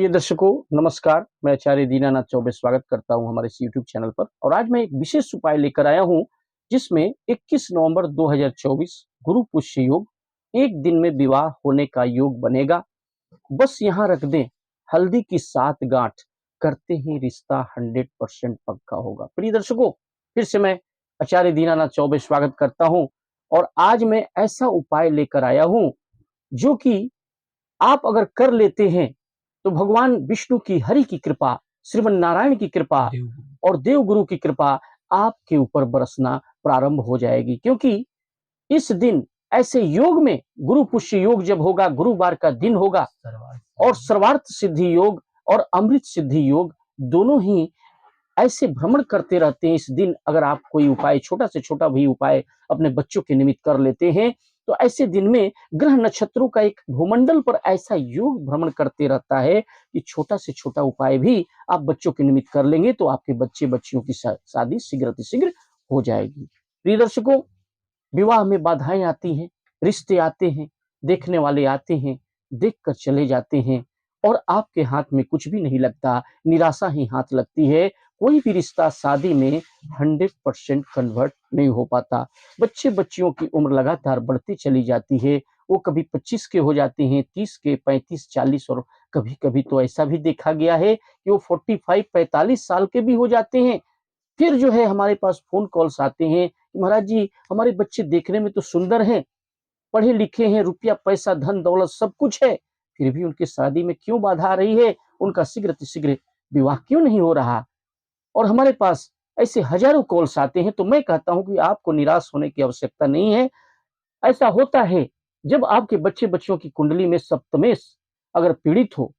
प्रिय दर्शकों नमस्कार। मैं आचार्य दीनानाथ चौबे स्वागत करता हूं हमारे इस यूट्यूब चैनल पर। और आज मैं एक विशेष उपाय लेकर आया हूं जिसमें 21 नवंबर 2024 गुरु पुष्य योग, एक दिन में विवाह होने का योग बनेगा। बस यहाँ रख दें हल्दी की 7 गांठ, करते ही रिश्ता 100% पक्का होगा। प्रिय दर्शकों, फिर से मैं आचार्य दीनानाथ चौबे स्वागत करता हूं और आज मैं ऐसा उपाय लेकर आया हूं जो कि आप अगर कर लेते हैं तो भगवान विष्णु की, हरि की कृपा, श्रीमन नारायण की कृपा और देवगुरु की कृपा आपके ऊपर बरसना प्रारंभ हो जाएगी। क्योंकि इस दिन ऐसे योग में, गुरु पुष्य योग जब होगा, गुरुवार का दिन होगा और सर्वार्थ सिद्धि योग और अमृत सिद्धि योग दोनों ही ऐसे भ्रमण करते रहते हैं। इस दिन अगर आप कोई उपाय, छोटा से छोटा भी उपाय अपने बच्चों के निमित्त कर लेते हैं तो ऐसे दिन में ग्रह नक्षत्रों का एक भूमंडल पर ऐसा योग भ्रमण करते रहता है कि छोटा से छोटा उपाय भी आप बच्चों के निमित्त कर लेंगे तो आपके बच्चे बच्चियों की शादी शीघ्र हो जाएगी। प्रिय दर्शकों, विवाह में बाधाएं आती हैं, रिश्ते आते हैं, देखने वाले आते हैं, देखकर चले जाते हैं और आपके हाथ में कुछ भी नहीं लगता, निराशा ही हाथ लगती है। कोई भी रिश्ता शादी में 100% कन्वर्ट नहीं हो पाता। बच्चे बच्चियों की उम्र लगातार बढ़ती चली जाती है। वो कभी 25 के हो जाते हैं, 30 के, 35, 40 और कभी कभी तो ऐसा भी देखा गया है कि वो 45-45 साल के भी हो जाते हैं। फिर जो है हमारे पास फोन कॉल्स आते हैं, महाराज जी हमारे बच्चे देखने में तो सुंदर हैं, पढ़े लिखे हैं, रुपया पैसा धन दौलत सब कुछ है, फिर भी उनकी शादी में क्यों बाधा आ रही है, उनका शीघ्र विवाह क्यों नहीं हो रहा। और हमारे पास ऐसे हजारों कॉल्स आते हैं। तो मैं कहता हूं कि आपको निराश होने की आवश्यकता नहीं है। ऐसा होता है जब आपके बच्चे बच्चियों की कुंडली में सप्तमेश अगर पीड़ित हो,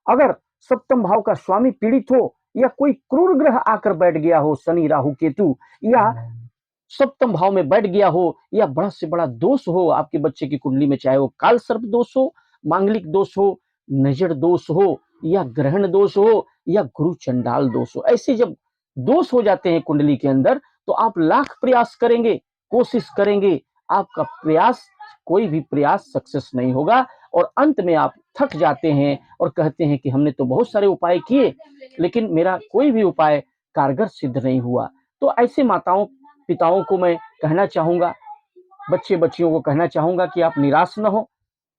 अगर सप्तम भाव का स्वामी पीड़ित हो या कोई क्रूर ग्रह आकर बैठ गया हो, शनि राहु केतु, या सप्तम भाव में बैठ गया हो, या बड़ा से बड़ा दोष हो आपके बच्चे की कुंडली में, चाहे वो काल सर्प दोष हो, मांगलिक दोष हो, नजर दोष हो, या ग्रहण दोष हो, या गुरु चंडाल दोष हो, ऐसे जब दोष हो जाते हैं कुंडली के अंदर तो आप लाख प्रयास करेंगे, कोशिश करेंगे, आपका प्रयास, कोई भी प्रयास सक्सेस नहीं होगा और अंत में आप थक जाते हैं और कहते हैं कि हमने तो बहुत सारे उपाय किए लेकिन मेरा कोई भी उपाय कारगर सिद्ध नहीं हुआ। तो ऐसे माताओं पिताओं को मैं कहना चाहूंगा, बच्चे बच्चियों को कहना चाहूंगा कि आप निराश न हो,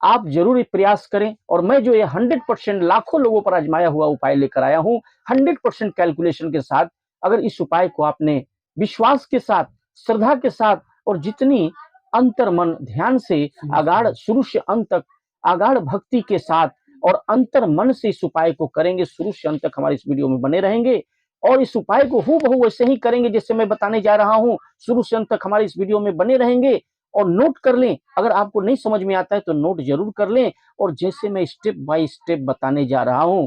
आप जरूर प्रयास करें। और मैं जो ये 100% लाखों लोगों पर आजमाया हुआ उपाय लेकर आया हूं 100% कैलकुलेशन के साथ, अगर इस उपाय को आपने विश्वास के साथ, श्रद्धा के साथ और जितनी अंतर मन ध्यान से आगाढ़ शुरू से अंत तक आगाढ़ भक्ति के साथ और अंतर मन से इस उपाय को करेंगे, शुरू से अंत तक हमारे इस वीडियो में बने रहेंगे और इस उपाय को हूबहू वैसे ही करेंगे जैसे मैं बताने जा रहा हूं, शुरू से अंत तक हमारे इस वीडियो में बने रहेंगे और नोट कर लें। अगर आपको नहीं समझ में आता है तो नोट जरूर कर लें और जैसे मैं स्टेप बाय स्टेप बताने जा रहा हूं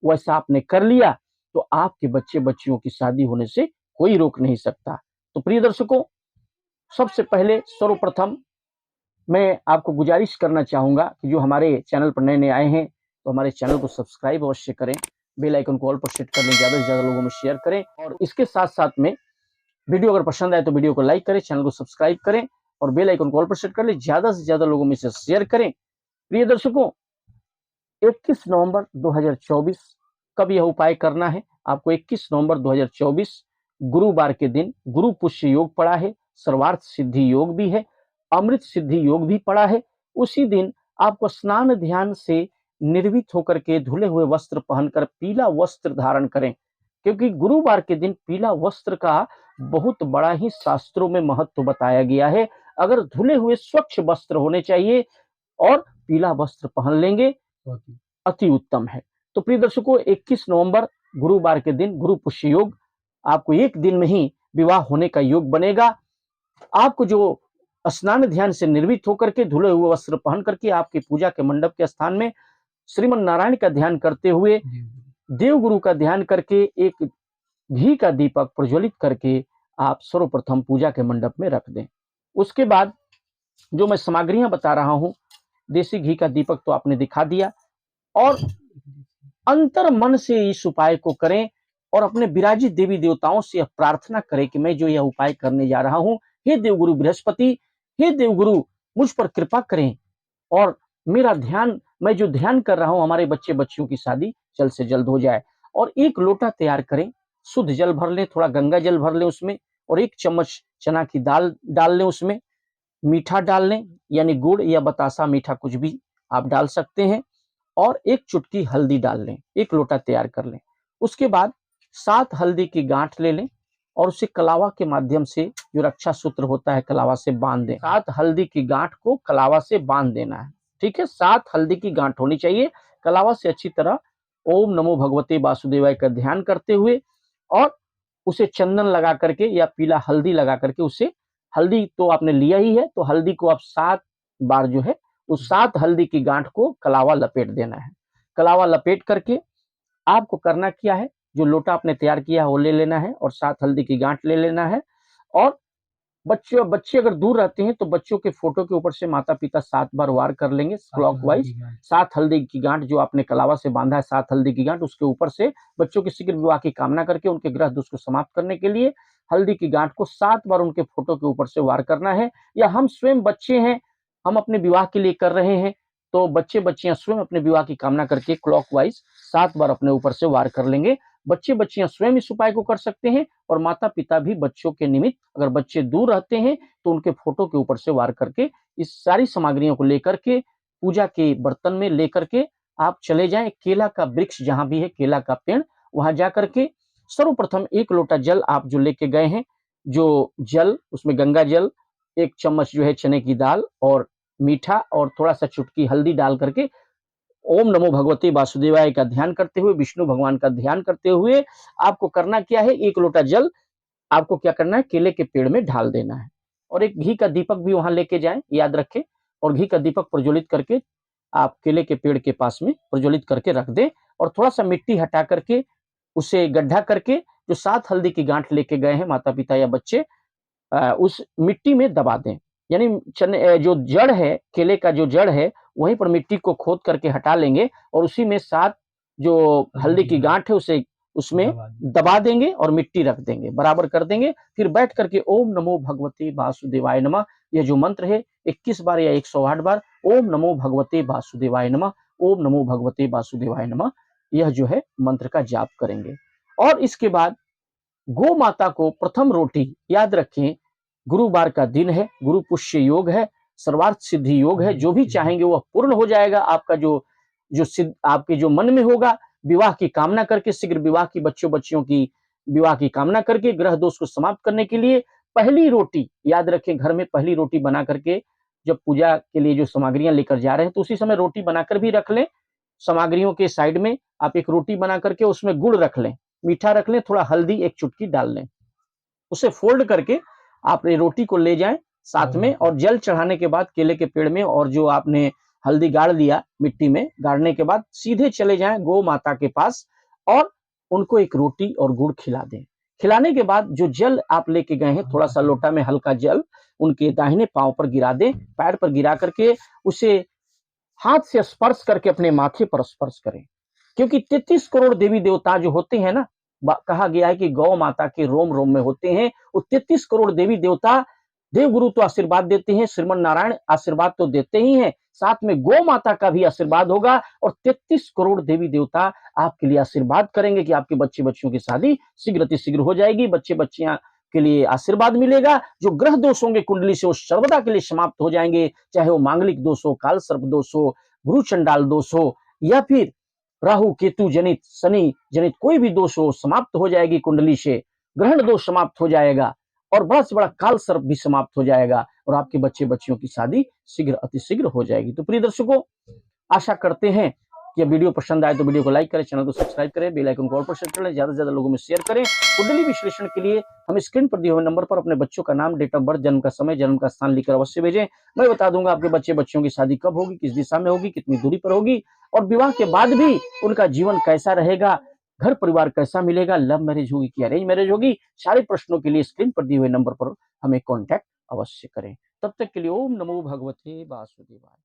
वैसा आपने कर लिया तो आपके बच्चे बच्चियों की शादी होने से कोई रोक नहीं सकता। तो प्रिय दर्शकों, सबसे पहले सर्वप्रथम मैं आपको गुजारिश करना चाहूंगा कि जो हमारे चैनल पर नए नए आए हैं तो हमारे चैनल को सब्सक्राइब अवश्य करें, बेल आइकन को ऑल पर सेट कर लें, ज्यादा से ज्यादा लोगों में शेयर करें और इसके साथ साथ में वीडियो अगर पसंद आए तो वीडियो को लाइक करें, चैनल को सब्सक्राइब करें और बेल आइकन को ऑल पर सेट कर लें, ज्यादा से ज्यादा लोगों में इसे शेयर करें। प्रिय दर्शकों, 21 नवंबर 2024 कब यह उपाय करना है आपको? 21 नवंबर 2024 गुरुवार के दिन गुरु पुष्य योग पड़ा है, सर्वार्थ सिद्धि योग भी है, अमृत सिद्धि योग भी पड़ा है। उसी दिन आपको स्नान ध्यान से निर्भीत होकर के धुले हुए वस्त्र पहनकर पीला वस्त्र धारण करें, क्योंकि गुरुवार के दिन पीला वस्त्र का बहुत बड़ा ही शास्त्रों में महत्व बताया गया है। अगर धुले हुए स्वच्छ वस्त्र होने चाहिए और पीला वस्त्र पहन लेंगे अति उत्तम है। तो प्रिय दर्शकों, 21 नवंबर गुरुवार के दिन गुरु पुष्य योग, आपको एक दिन में ही विवाह होने का योग बनेगा। आपको जो स्नान ध्यान से निर्भीत होकर के धुले हुए वस्त्र पहन करके आपकी पूजा के मंडप के स्थान में श्रीमन नारायण का ध्यान करते हुए, देवगुरु का ध्यान करके, एक घी का दीपक प्रज्वलित करके आप सर्वप्रथम पूजा के मंडप में रख दें। उसके बाद जो मैं सामग्रियां बता रहा हूं, देसी घी का दीपक तो आपने दिखा दिया और अंतर मन से इस उपाय को करें और अपने विराजित देवी देवताओं से यह प्रार्थना करें कि मैं जो यह उपाय करने जा रहा हूं, हे देवगुरु बृहस्पति, हे देवगुरु मुझ पर कृपा करें और मेरा ध्यान मैं जो ध्यान कर रहा हूँ हमारे बच्चे बच्चियों की शादी जल्द से जल्द हो जाए। और एक लोटा तैयार करें, शुद्ध जल भर लें, थोड़ा गंगा जल भर लें उसमें, और 1 चम्मच चना की दाल डाल लें उसमें, मीठा डाल लें, यानी गुड़ या बतासा मीठा कुछ भी आप डाल सकते हैं, और 1 चुटकी हल्दी डाल लें, 1 लोटा तैयार कर लें। उसके बाद 7 हल्दी की गांठ ले लें और उसे कलावा के माध्यम से, जो रक्षा सूत्र होता है, कलावा से बांध दें। 7 हल्दी की गांठ को कलावा से बांध देना है, ठीक है। 7 हल्दी की गांठ होनी चाहिए। कलावा से अच्छी तरह ओम नमो भगवते वासुदेवाय का ध्यान करते हुए, और उसे चंदन लगा करके या पीला हल्दी लगा करके, उसे हल्दी तो आपने लिया ही है, तो हल्दी को आप 7 बार जो है उस 7 हल्दी की गांठ को कलावा लपेट देना है। कलावा लपेट करके आपको करना क्या है, जो लोटा आपने तैयार किया है वो ले लेना है और 7 हल्दी की गांठ ले लेना है। और बच्चे अगर दूर रहते हैं तो बच्चों के फोटो के ऊपर से माता पिता 7 बार वार कर लेंगे क्लॉकवाइज। 7 हल्दी की गांठ जो आपने कलावा से बांधा है, 7 हल्दी की गांठ, उसके ऊपर से बच्चों के शीघ्र विवाह की कामना करके उनके ग्रह दोष को समाप्त करने के लिए हल्दी की गांठ को 7 बार उनके फोटो के ऊपर से वार करना है। या हम स्वयं बच्चे हैं, हम अपने विवाह के लिए कर रहे हैं, तो बच्चे बच्चियां स्वयं अपने विवाह की कामना करके क्लॉकवाइज 7 बार अपने ऊपर से वार कर लेंगे। बच्चे बच्चियां स्वयं इस उपाय को कर सकते हैं, और माता पिता भी बच्चों के निमित्त, अगर बच्चे दूर रहते हैं तो उनके फोटो के ऊपर से वार करके इस सारी सामग्रियों को लेकर के पूजा के बर्तन में लेकर के आप चले जाएं। केला का वृक्ष जहां भी है, केला का पेड़, वहां जाकर के सर्वप्रथम 1 लोटा जल आप जो लेके गए हैं, जो जल उसमें गंगा जल, 1 चम्मच जो है चने की दाल और मीठा और थोड़ा सा चुटकी हल्दी डाल करके ओम नमो भगवते वासुदेवाय का ध्यान करते हुए, विष्णु भगवान का ध्यान करते हुए आपको करना क्या है, 1 लोटा जल आपको क्या करना है, केले के पेड़ में ढाल देना है। और एक घी का दीपक भी वहां लेके जाएं, याद रखें। और घी का दीपक प्रज्वलित करके आप केले के पेड़ के पास में प्रज्वलित करके रख दें, और थोड़ा सा मिट्टी हटा करके उसे गड्ढा करके जो 7 हल्दी की गांठ लेके गए हैं माता पिता या बच्चे, उस मिट्टी में दबा दें। यानी चने जो जड़ है, केले का जो जड़ है, वहीं पर मिट्टी को खोद करके हटा लेंगे और उसी में 7 जो हल्दी की गांठ है उसे उसमें दबा देंगे और मिट्टी रख देंगे, बराबर कर देंगे। फिर बैठ करके ओम नमो भगवते वासुदेवाय नमः, यह जो मंत्र है 21 बार या 108 बार ओम नमो भगवते वासुदेवाय नमः, ओम नमो भगवते वासुदेवाय नमः, यह जो है मंत्र का जाप करेंगे। और इसके बाद गो माता को प्रथम रोटी, याद रखें गुरुवार का दिन है, गुरु पुष्य योग है, सर्वार्थ सिद्धि योग है, जो भी चाहेंगे वह पूर्ण हो जाएगा। आपका जो जो सिद्ध आपके जो मन में होगा, विवाह की कामना करके, शीघ्र विवाह की, बच्चों बच्चियों की विवाह की कामना करके, ग्रह दोष को समाप्त करने के लिए पहली रोटी, याद रखें घर में पहली रोटी बना करके, जब पूजा के लिए जो सामग्रियां लेकर जा रहे हैं तो उसी समय रोटी बनाकर भी रख लें। सामग्रियों के साइड में आप एक रोटी बना करके उसमें गुड़ रख लें, मीठा रख लें, थोड़ा हल्दी 1 चुटकी डाल लें, उसे फोल्ड करके आप ये रोटी को ले जाएं साथ में, और जल चढ़ाने के बाद केले के पेड़ में, और जो आपने हल्दी गाड़ लिया मिट्टी में, गाड़ने के बाद सीधे चले जाएं गौ माता के पास और उनको एक रोटी और गुड़ खिला दें। खिलाने के बाद जो जल आप लेके गए हैं, थोड़ा सा लोटा में हल्का जल उनके दाहिने पांव पर गिरा दें, पैर पर गिरा करके उसे हाथ से स्पर्श करके अपने माथे पर स्पर्श करें। क्योंकि 33 करोड़ देवी देवता जो होते हैं ना, कहा गया है कि गौ माता के रोम रोम में होते हैं। वो 33 करोड़ देवी देवता, देवगुरु तो आशीर्वाद देते हैं, श्रीमन नारायण आशीर्वाद तो देते ही हैं, साथ में गौ माता का भी आशीर्वाद होगा, और 33 करोड़ देवी देवता आपके लिए आशीर्वाद करेंगे कि आपके बच्चे बच्चियों की शादी शीघ्र अतिशीघ्र हो जाएगी, बच्चे बच्चियां के लिए आशीर्वाद मिलेगा, जो ग्रह दोष होंगे कुंडली से वो सर्वदा के लिए समाप्त हो जाएंगे, चाहे वो मांगलिक दोष हो, काल सर्प दोष हो, गुरु चंडाल दोष हो, या फिर राहु केतु जनित, शनि जनित कोई भी दोष हो, समाप्त हो जाएगी कुंडली से, ग्रहण दोष समाप्त हो जाएगा, और बड़ा से बड़ा काल सर्प भी समाप्त हो जाएगा, और आपके बच्चे बच्चियों की शादी शीघ्र अतिशीघ्र हो जाएगी। तो प्रिय दर्शकों, आशा करते हैं कि यह वीडियो पसंद आए तो वीडियो को लाइक करें, चैनल को सब्सक्राइब करें, बेल आइकन को ऑल पर सेट करें, ज्यादा से ज्यादा लोगों में शेयर करें। कुंडली विश्लेषण के लिए हम स्क्रीन पर दिए हुए नंबर पर अपने बच्चों का नाम, डेट ऑफ बर्थ, जन्म का समय, जन्म का स्थान लिखकर अवश्य भेजें। मैं बता दूंगा आपके बच्चे बच्चियों की शादी कब होगी, किस दिशा में होगी, कितनी दूरी पर होगी, और विवाह के बाद भी उनका जीवन कैसा रहेगा, घर परिवार कैसा मिलेगा, लव मैरिज होगी कि अरेंज मैरिज होगी। सारे प्रश्नों के लिए स्क्रीन पर दिए हुए नंबर पर हमें कॉन्टैक्ट अवश्य करें। तब तक के लिए ओम नमो भगवते वासुदेवाय।